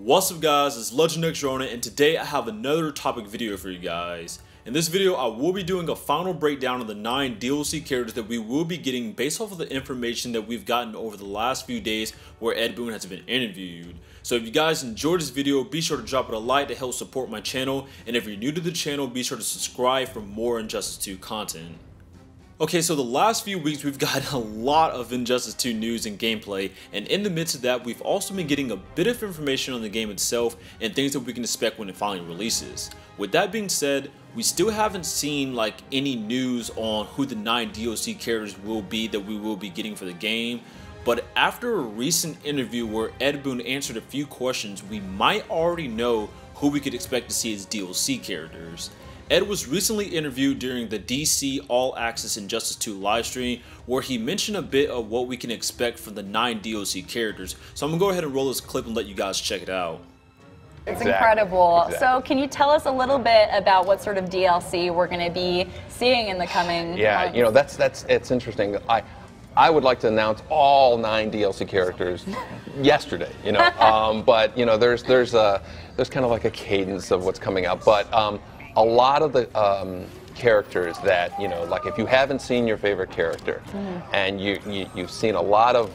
What's up guys, it's Legend X Rona, and today I have another topic video for you guys. In this video I will be doing a final breakdown of the 9 DLC characters that we will be getting based off of the information that we've gotten over the last few days where Ed Boon has been interviewed. So if you guys enjoyed this video, be sure to drop it a like to help support my channel, and if you're new to the channel, be sure to subscribe for more Injustice 2 content. Okay, so the last few weeks we've gotten a lot of Injustice 2 news and gameplay, and in the midst of that we've also been getting a bit of information on the game itself and things that we can expect when it finally releases. With that being said, we still haven't seen any news on who the 9 DLC characters will be that we will be getting for the game, but after a recent interview where Ed Boon answered a few questions, we might already know who we could expect to see as DLC characters. Ed was recently interviewed during the DC All Access Injustice 2 livestream where he mentioned a bit of what we can expect from the 9 DLC characters, so I'm going to go ahead and roll this clip and let you guys check it out. It's incredible. So can you tell us a little bit about what sort of DLC we're going to be seeing in the coming months? You know, it's interesting. I would like to announce all 9 DLC characters yesterday, you know, but you know, there's kind of like a cadence of what's coming out, but a lot of the characters that, you know, like if you haven't seen your favorite character and you've seen a lot of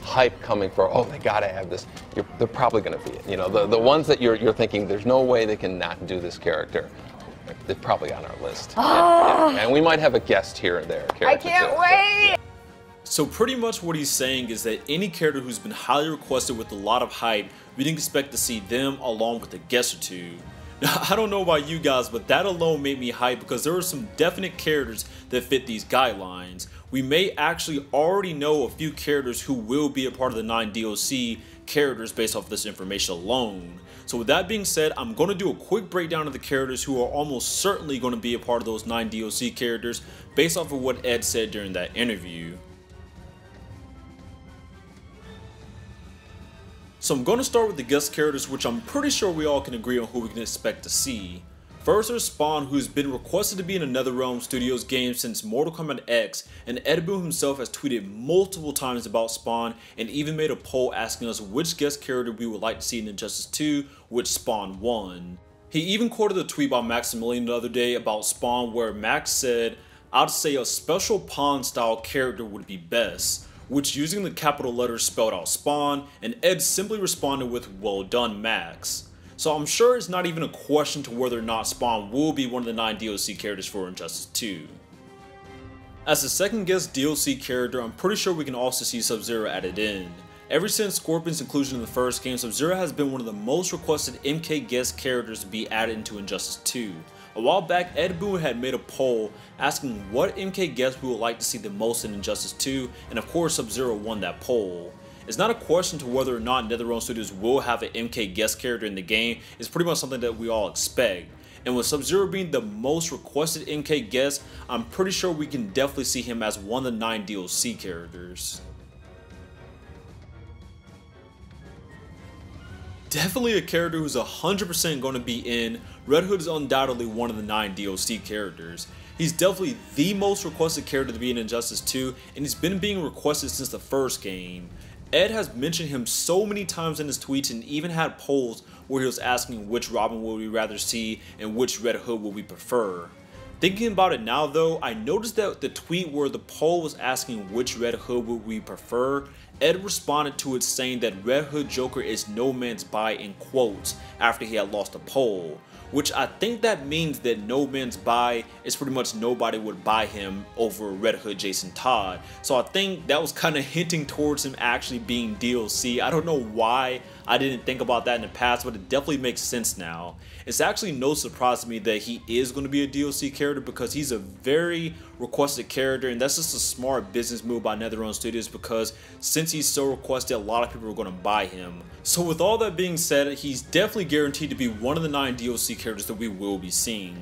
hype coming for, oh, they gotta have this, they're probably gonna be it. You know, the ones that you're thinking there's no way they can not do this character, they're probably on our list. And we might have a guest here and there. I can't wait! So pretty much what he's saying is that any character who's been highly requested with a lot of hype, we didn't expect to see them along with a guest or two. Now, I don't know about you guys, but that alone made me hype because there are some definite characters that fit these guidelines. We may actually already know a few characters who will be a part of the 9 DLC characters based off this information alone. So with that being said, I'm going to do a quick breakdown of the characters who are almost certainly going to be a part of those 9 DLC characters based off of what Ed said during that interview. So I'm going to start with the guest characters, which I'm pretty sure we all can agree on who we can expect to see. First there's Spawn, who's been requested to be in a NetherRealm Studios game since Mortal Kombat X, and Ed Boon himself has tweeted multiple times about Spawn and even made a poll asking us which guest character we would like to see in Injustice 2, which Spawn won. He even quoted a tweet by Maximilian the other day about Spawn where Max said, "I'd say a special pawn style character would be best," which using the capital letters spelled out Spawn, and Ed simply responded with, "Well done, Max." So I'm sure it's not even a question to whether or not Spawn will be one of the 9 DLC characters for Injustice 2. As the second guest DLC character, I'm pretty sure we can also see Sub-Zero added in. Ever since Scorpion's inclusion in the first game, Sub-Zero has been one of the most requested MK guest characters to be added into Injustice 2. A while back, Ed Boon had made a poll asking what MK guest we would like to see the most in Injustice 2, and of course Sub-Zero won that poll. It's not a question to whether or not NetherRealm Studios will have an MK guest character in the game, it's pretty much something that we all expect. And with Sub-Zero being the most requested MK guest, I'm pretty sure we can definitely see him as one of the 9 DLC characters. Definitely a character who's 100% going to be in, Red Hood is undoubtedly one of the 9 DLC characters. He's definitely the most requested character to be in Injustice 2, and he's been being requested since the first game. Ed has mentioned him so many times in his tweets and even had polls where he was asking which Robin would we rather see and which Red Hood would we prefer. Thinking about it now though, I noticed that the tweet where the poll was asking which Red Hood would we prefer, Ed responded to it saying that Red Hood Joker is no man's buy in quotes after he had lost a poll, which I think that means that no man's buy is pretty much nobody would buy him over Red Hood Jason Todd. So I think that was kind of hinting towards him actually being DLC. I don't know why I didn't think about that in the past, but it definitely makes sense now. It's actually no surprise to me that he is going to be a DLC character because he's a very requested character, and that's just a smart business move by NetherRealm Studios because since he's so requested, a lot of people are going to buy him. So with all that being said, he's definitely guaranteed to be one of the 9 DLC characters that we will be seeing.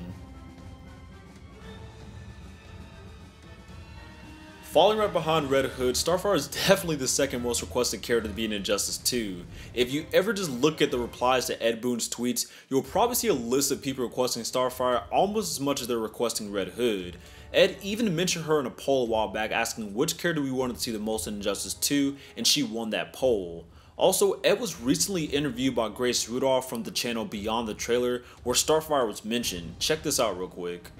Falling right behind Red Hood, Starfire is definitely the second most requested character to be in Injustice 2. If you ever just look at the replies to Ed Boon's tweets, you'll probably see a list of people requesting Starfire almost as much as they're requesting Red Hood. Ed even mentioned her in a poll a while back asking which character we wanted to see the most in Injustice 2, and she won that poll. Also, Ed was recently interviewed by Grace Rudolph from the channel Beyond the Trailer, where Starfire was mentioned. Check this out real quick.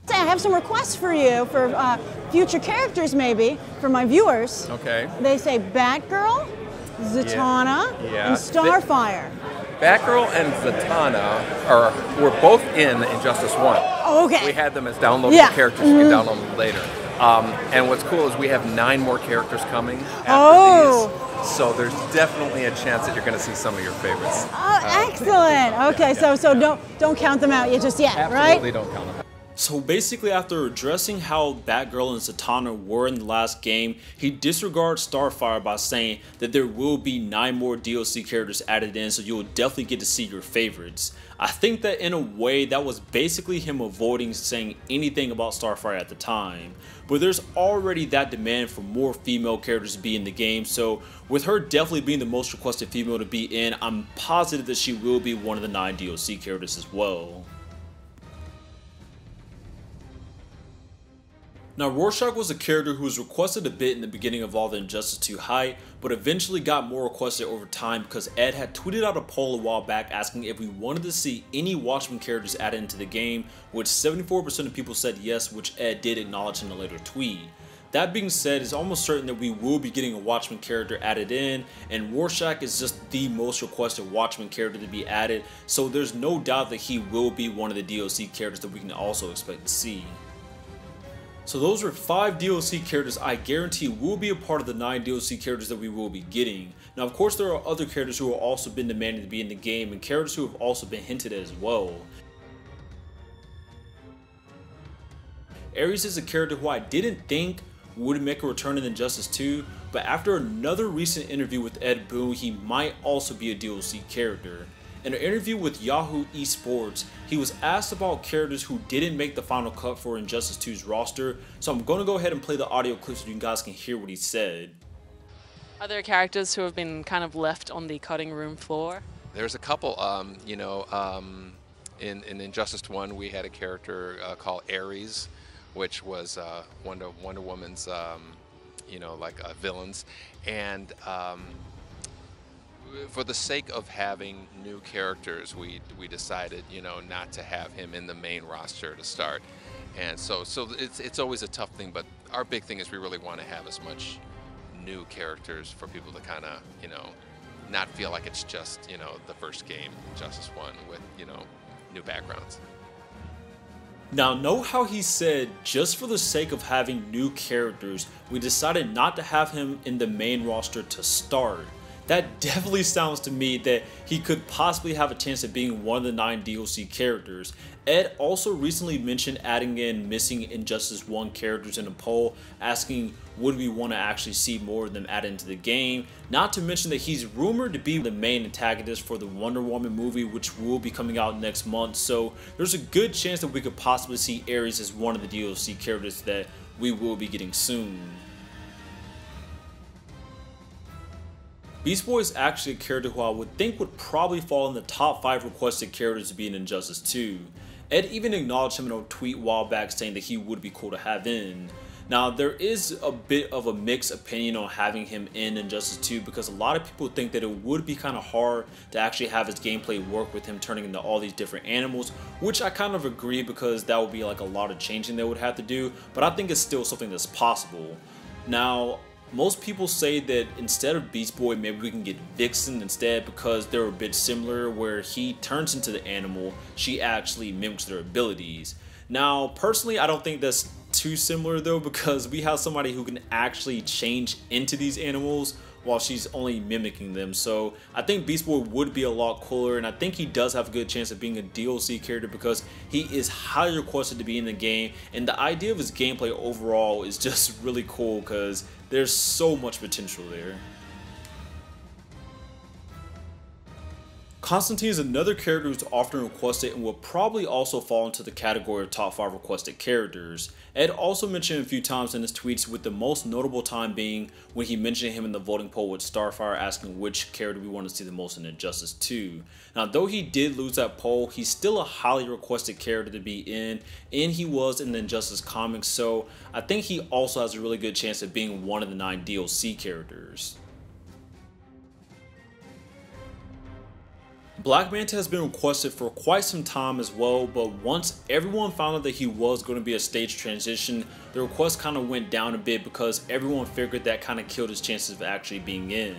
I have some requests for you for future characters, maybe, for my viewers. Okay. They say Batgirl, Zatanna, and Starfire. Batgirl and Zatanna were both in Injustice 1. Oh, okay. We had them as downloadable characters. You can download them later. And what's cool is we have 9 more characters coming after these. So there's definitely a chance that you're going to see some of your favorites. Oh, excellent. Okay, so don't count them out yet just yet, right? Absolutely don't count them out. So basically, after addressing how Batgirl and Zatanna were in the last game, he disregards Starfire by saying that there will be 9 more DLC characters added in, so you'll definitely get to see your favorites. I think that in a way that was basically him avoiding saying anything about Starfire at the time, but there's already that demand for more female characters to be in the game, so with her definitely being the most requested female to be in, I'm positive that she will be one of the 9 DLC characters as well. Now, Rorschach was a character who was requested a bit in the beginning of all the Injustice 2 hype, but eventually got more requested over time because Ed had tweeted out a poll a while back asking if we wanted to see any Watchmen characters added into the game, which 74% of people said yes, which Ed did acknowledge in a later tweet. That being said, it's almost certain that we will be getting a Watchmen character added in, and Rorschach is just the most requested Watchmen character to be added, so there's no doubt that he will be one of the DLC characters that we can also expect to see. So those are 5 DLC characters I guarantee will be a part of the 9 DLC characters that we will be getting. Now, of course, there are other characters who have also been demanded to be in the game and characters who have also been hinted at as well. Ares is a character who I didn't think would make a return in Injustice 2, but after another recent interview with Ed Boon, he might also be a DLC character. In an interview with Yahoo eSports, he was asked about characters who didn't make the final cut for Injustice 2's roster, so I'm going to go ahead and play the audio clip so you guys can hear what he said. Are there characters who have been kind of left on the cutting room floor? There's a couple, in Injustice 1 we had a character called Ares, which was Wonder Woman's, villains, and for the sake of having new characters, we decided, not to have him in the main roster to start, and so it's always a tough thing. But our big thing is we really want to have as much new characters for people to kind of, not feel like it's just, the first game, Justice 1, with, new backgrounds. Now, know how he said, just for the sake of having new characters, we decided not to have him in the main roster to start. That definitely sounds to me that he could possibly have a chance of being one of the 9 DLC characters. Ed also recently mentioned adding in missing Injustice 1 characters in a poll, asking would we want to actually see more of them added into the game. Not to mention that he's rumored to be the main antagonist for the Wonder Woman movie, which will be coming out next month, so there's a good chance that we could possibly see Ares as one of the DLC characters that we will be getting soon. Beast Boy is actually a character who I would think would probably fall in the top 5 requested characters to be in Injustice 2. Ed even acknowledged him in a tweet a while back saying that he would be cool to have in. Now, there is a bit of a mixed opinion on having him in Injustice 2 because a lot of people think that it would be kind of hard to actually have his gameplay work with him turning into all these different animals, which I kind of agree because that would be like a lot of changing they would have to do, but I think it's still something that's possible. Now, most people say that instead of Beast Boy, maybe we can get Vixen instead because they're a bit similar, where he turns into the animal, she actually mimics their abilities. Now, personally, I don't think that's too similar though, because we have somebody who can actually change into these animals while she's only mimicking them. So I think Beast Boy would be a lot cooler, and I think he does have a good chance of being a DLC character because he is highly requested to be in the game, and the idea of his gameplay overall is just really cool because there's so much potential there. Constantine is another character who's often requested and will probably also fall into the category of top 5 requested characters. Ed also mentioned a few times in his tweets, with the most notable time being when he mentioned him in the voting poll with Starfire asking which character we want to see the most in Injustice 2. Now, though he did lose that poll, he's still a highly requested character to be in, and he was in the Injustice comics, so I think he also has a really good chance of being one of the 9 DLC characters. Black Manta has been requested for quite some time as well, but once everyone found out that he was going to be a stage transition, the request kind of went down a bit because everyone figured that kind of killed his chances of actually being in.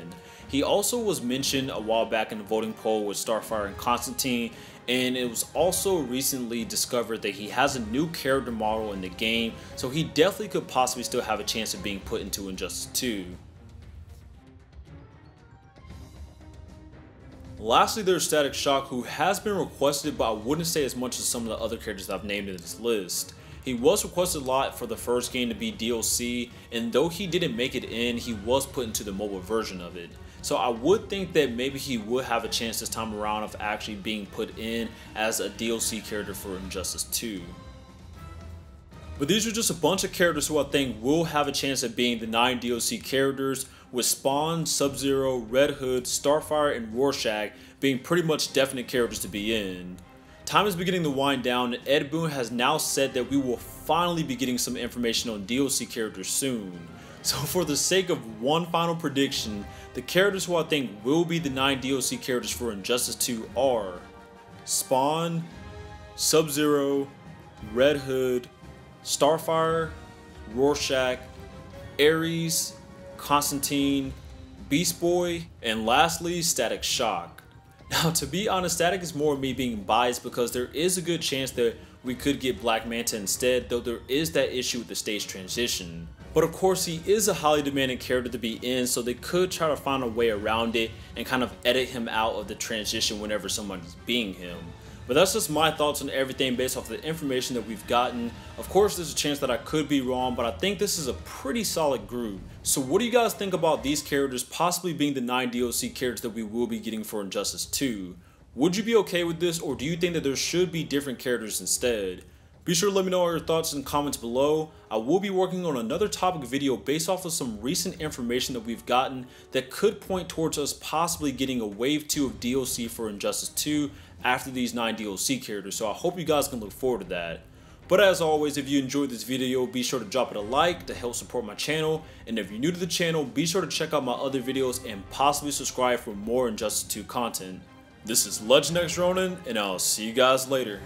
He also was mentioned a while back in the voting poll with Starfire and Constantine, and it was also recently discovered that he has a new character model in the game, so he definitely could possibly still have a chance of being put into Injustice 2. Lastly, there's Static Shock, who has been requested, but I wouldn't say as much as some of the other characters that I've named in this list. He was requested a lot for the first game to be DLC, and though he didn't make it in, he was put into the mobile version of it. So I would think that maybe he would have a chance this time around of actually being put in as a DLC character for Injustice 2. But these are just a bunch of characters who I think will have a chance of being the 9 DLC characters, with Spawn, Sub-Zero, Red Hood, Starfire, and Rorschach being pretty much definite characters to be in. Time is beginning to wind down, and Ed Boon has now said that we will finally be getting some information on DLC characters soon. So for the sake of one final prediction, the characters who I think will be the 9 DLC characters for Injustice 2 are Spawn, Sub-Zero, Red Hood, Starfire, Rorschach, Ares, Constantine, Beast Boy, and lastly, Static Shock. Now, to be honest, Static is more me being biased because there is a good chance that we could get Black Manta instead, though there is that issue with the stage transition. But of course, he is a highly demanding character to be in, so they could try to find a way around it and kind of edit him out of the transition whenever somebody's being him. But that's just my thoughts on everything based off the information that we've gotten. Of course, there's a chance that I could be wrong, but I think this is a pretty solid group. So what do you guys think about these characters possibly being the 9 DLC characters that we will be getting for Injustice 2? Would you be okay with this, or do you think that there should be different characters instead? Be sure to let me know all your thoughts in the comments below. I will be working on another topic video based off of some recent information that we've gotten that could point towards us possibly getting a wave 2 of DLC for Injustice 2 after these 9 DLC characters, so I hope you guys can look forward to that. But as always, if you enjoyed this video, be sure to drop it a like to help support my channel, and if you're new to the channel, be sure to check out my other videos and possibly subscribe for more Injustice 2 content. This is Legendx Ronin, and I'll see you guys later.